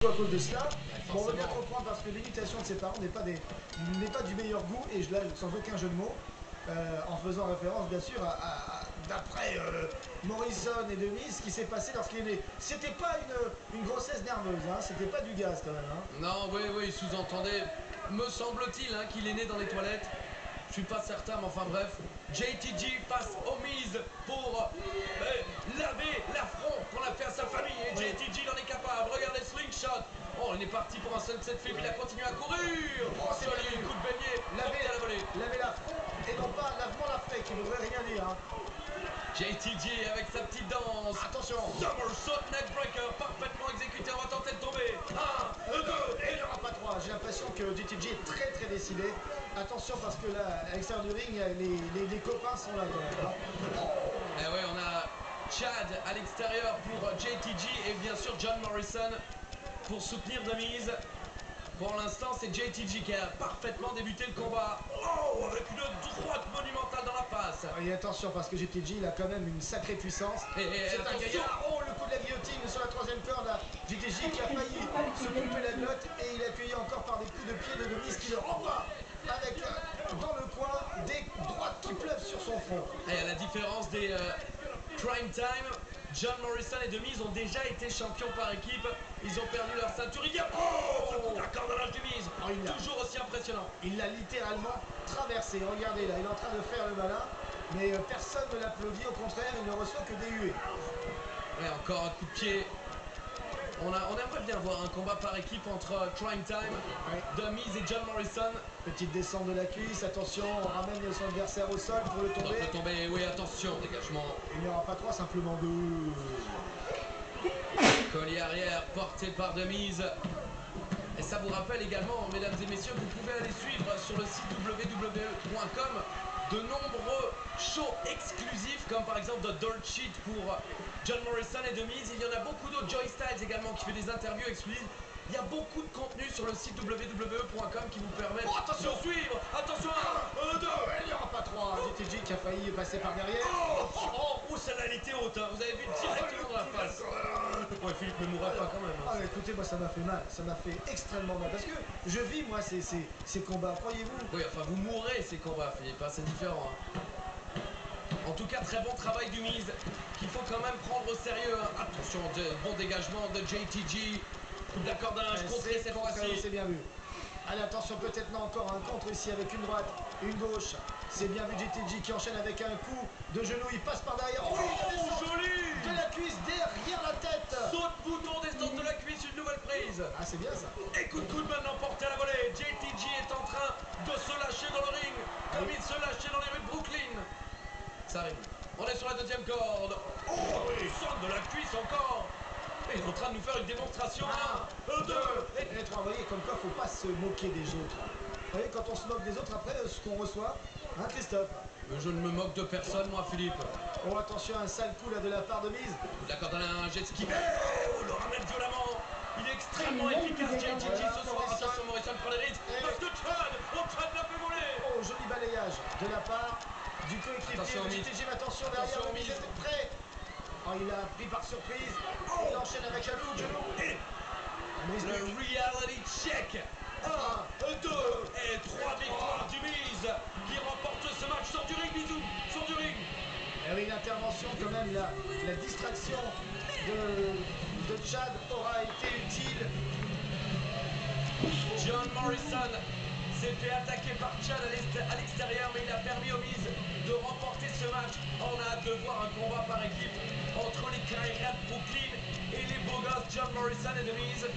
à cause de cela. Bon, on va bien comprendre parce que l'imitation de ses parents n'est pas du meilleur goût, et là, sans aucun jeu de mots, en faisant référence bien sûr d'après Morrison et Demise, ce qui s'est passé lorsqu'il est né. C'était pas une grossesse nerveuse, hein, c'était pas du gaz quand même. Hein. Non, oui, il sous-entendait, me semble-t-il, hein, qu'il est né dans les toilettes. Je suis pas certain, mais enfin bref. JTG passe aux mises pour laver l'affront qu'on a fait à sa famille. Et JTG il en est capable. Regardez, slingshot. Oh, il est parti pour un sunset flip. Il a continué à courir. Oh, c'est solide, coup de beignet. Laver l'affront et non pas lavement la fée, qui ne voudrait rien dire. Hein. JTG avec sa petite danse. Attention. Somersault neckbreaker, parfaitement exécuté. On va tenter de tomber. 1, 2, et il n'y aura pas 3. J'ai l'impression que JTG est très très décidé. Attention parce que là, à l'extérieur du ring, les copains sont là quand même. Et ouais, on a Chad à l'extérieur pour JTG et bien sûr John Morrison pour soutenir de mise. Pour l'instant, c'est JTG qui a parfaitement débuté le combat. Oh, avec une droite monumentale dans la face. Et attention, parce que JTG, il a quand même une sacrée puissance. C'est un gaillard. Oh, le coup de la guillotine sur la troisième corde. JTG qui a failli se couper la glotte et il est accueilli encore par des coups de pied de Demise qui le renvoie avec dans le coin des droites qui pleuvent sur son front. Et à la différence des Prime Time, John Morrison et Demise ont déjà été champions par équipe. Ils ont perdu leur ceinture. Il y a ce coup d'accord dans l'âge de mise. Toujours aussi impressionnant. Il l'a littéralement traversé. Regardez là, il est en train de faire le malin. Mais personne ne l'applaudit. Au contraire, il ne reçoit que des huées. Et encore un coup de pied. On aimerait bien voir un combat par équipe entre Crime Time, The Miz et John Morrison. Petite descente de la cuisse, attention, on ramène son adversaire au sol pour le tomber. On peut tomber, oui, attention, dégagement. Il n'y aura pas 3, simplement 2. Collier arrière porté par The Miz. Et ça vous rappelle également, mesdames et messieurs, vous pouvez aller suivre sur le site www.com de nombreux shows exclusifs, comme par exemple The Dirt Sheet pour John Morrison et The Miz. Il y en a beaucoup d'autres, Joey Styles également, qui fait des interviews exclusives. Il y a beaucoup de contenu sur le site www.com qui vous permet de suivre. Attention, 1, 2, il n'y aura pas 3. JTG qui a failli passer par derrière. Celle-là, elle était haute, hein. Vous avez vu directement dans la face. Ouais, Philippe ne mourra pas quand même. Hein. Écoutez, moi ça m'a fait mal, ça m'a fait extrêmement mal. Parce que je vis, moi, ces combats, croyez-vous. Oui, enfin, vous mourrez ces combats, Philippe, hein, c'est différent. Hein. En tout cas, très bon travail du Miz, qu'il faut quand même prendre au sérieux. Hein. Attention, bon dégagement de JTG. Coup de la corde à linge contré cette fois-ci. C'est bien vu. Allez, attention, peut-être non, encore un contre ici avec une droite, une gauche. C'est bien vu, JTG qui enchaîne avec un coup de genou. Il passe par derrière. Oh, joli! De la cuisse derrière la tête. Saute bouton, descente de la cuisse, une nouvelle prise. Ah, c'est bien ça. Et coup de coude maintenant porté à la volée. JTG est en train de se lâcher dans le ring, comme il se lâchait dans les rues de Brooklyn. Ça arrive. On est sur la deuxième corde. Oh, il saute de la cuisse encore. Et il est en train de nous faire une démonstration. 1, 2 et 3. Vous voyez, comme quoi, faut pas se moquer des autres. Vous voyez, quand on se moque des autres, après, ce qu'on reçoit, hein, Christophe? Je ne me moque de personne, moi, Philippe. Oh, attention, un sale coup là de la part de Miz. D'accord, dans un jet ski. Oh, le ramène violemment. Il est extrêmement efficace, JTG, ce soir. Attention, Morrison prend les risques. Parce que Chad, Chad l'a fait voler. Oh, joli balayage de la part du coéquipier de JTG. Attention, derrière, Miz était prêt. Oh, il a pris par surprise. Oh, il enchaîne avec un coup de genou. Le reality check. 1, 2 et 3 victoires du Miz qui remporte ce match. Sort du ring, bisous. Sort du ring. Et oui, l'intervention quand même, la distraction de Chad aura été utile. John Morrison s'est fait attaquer par Chad à l'extérieur, mais il a permis au Miz de remporter ce match. On a hâte de voir un combat par équipe entre les carrières de Brooklyn et les beaux gosses John Morrison et The Miz.